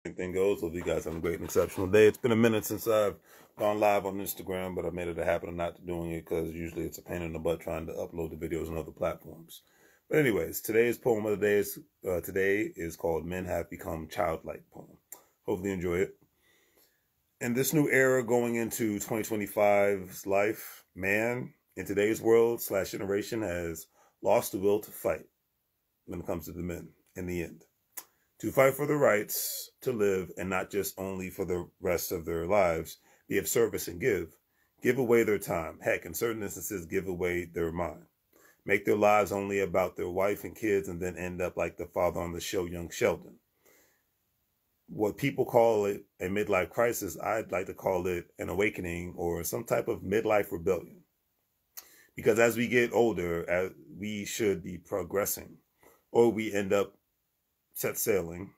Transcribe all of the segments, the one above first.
Anything goes. Hope you guys have a great and exceptional day. It's been a minute since I've gone live on Instagram, but I made it a habit of not doing it because usually it's a pain in the butt trying to upload the videos on other platforms. But anyways, today's poem of the day today is called Men Have Become Childlike poem. Hopefully you enjoy it. In this new era going into 2025's life, man in today's world / generation has lost the will to fight when it comes to the men in the end. To fight for their rights to live, and not just only for the rest of their lives, be of service and give away their time. Heck, in certain instances, give away their mind. Make their lives only about their wife and kids, and then end up like the father on the show, young Sheldon. What people call it a midlife crisis, I'd like to call it an awakening or some type of midlife rebellion. Because as we get older, we should be progressing, or we end up sailing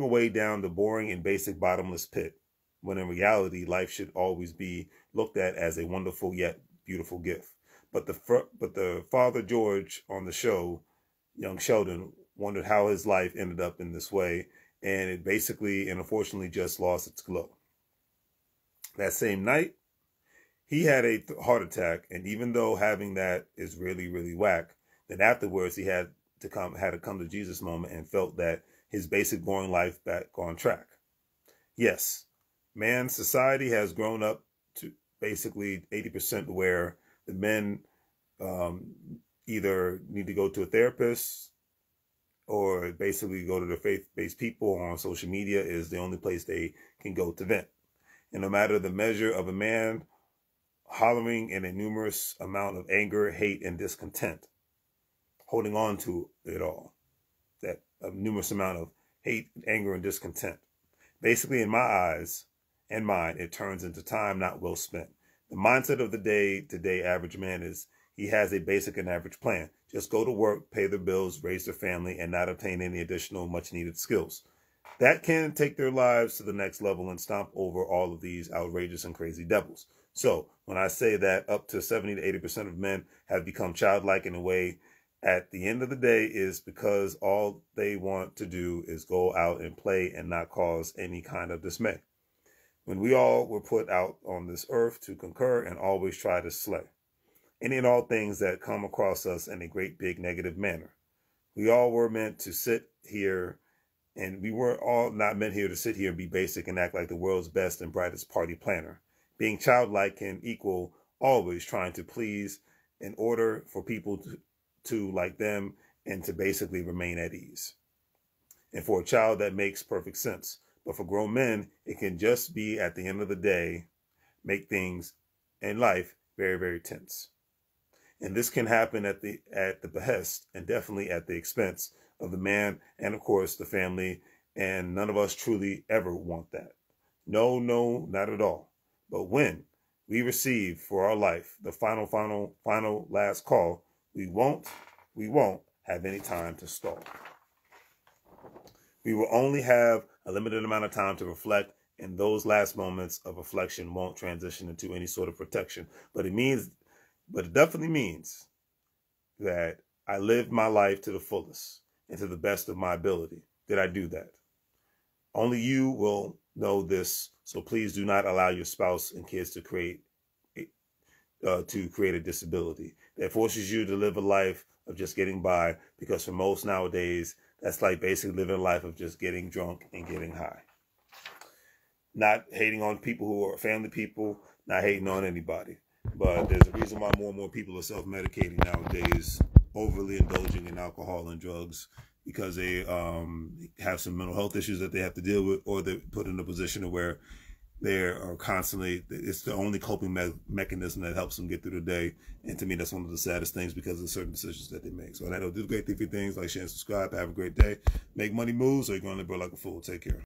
away down the boring and basic bottomless pit, when in reality, life should always be looked at as a wonderful yet beautiful gift. But the father George on the show, young Sheldon, wondered how his life ended up in this way, and it basically and unfortunately just lost its glow. That same night, he had a heart attack, and even though having that is really, really whack, then afterwards he had a come to Jesus moment and felt that his basic boring life back on track. Yes, man's society has grown up to basically 80% where the men either need to go to a therapist or basically go to the faith-based people on social media is the only place they can go to vent. And no matter the measure of a man hollering in a numerous amount of anger, hate, and discontent, holding on to it all, that a numerous amount of hate, anger, and discontent. Basically, in my eyes and mine, it turns into time not well spent. The mindset of the day-to-day average man is he has a basic and average plan. Just go to work, pay their bills, raise their family, and not obtain any additional much-needed skills. That can take their lives to the next level and stomp over all of these outrageous and crazy devils. So when I say that up to 70 to 80% of men have become childlike in a way, at the end of the day, is because all they want to do is go out and play and not cause any kind of dismay. When we all were put out on this earth to concur and always try to slay any and all things that come across us in a great big negative manner. We all were meant to sit here, and we were all not meant here to sit here and be basic and act like the world's best and brightest party planner. Being childlike can equal always trying to please in order for people to like them and to basically remain at ease. And for a child, that makes perfect sense. But for grown men, it can just be, at the end of the day, make things in life very, very tense. And this can happen at the behest and definitely at the expense of the man and, of course, the family. And none of us truly ever want that. No, not at all. But when we receive for our life the final last call, we won't have any time to stall. We will only have a limited amount of time to reflect, and those last moments of reflection won't transition into any sort of protection. But it definitely means that I lived my life to the fullest and to the best of my ability. Did I do that? Only you will know this, so please do not allow your spouse and kids to create a disability that forces you to live a life of just getting by, because for most nowadays, that's like basically living a life of just getting drunk and getting high. Not hating on people who are family people, not hating on anybody. But there's a reason why more and more people are self-medicating nowadays, overly indulging in alcohol and drugs, because they have some mental health issues that they have to deal with, or they're put in a position where they are constantly, it's the only coping mechanism that helps them get through the day. And to me, that's one of the saddest things because of certain decisions that they make. So I know, do great things, like, share, and subscribe. Have a great day. Make money moves, or you're going to live like a fool. Take care.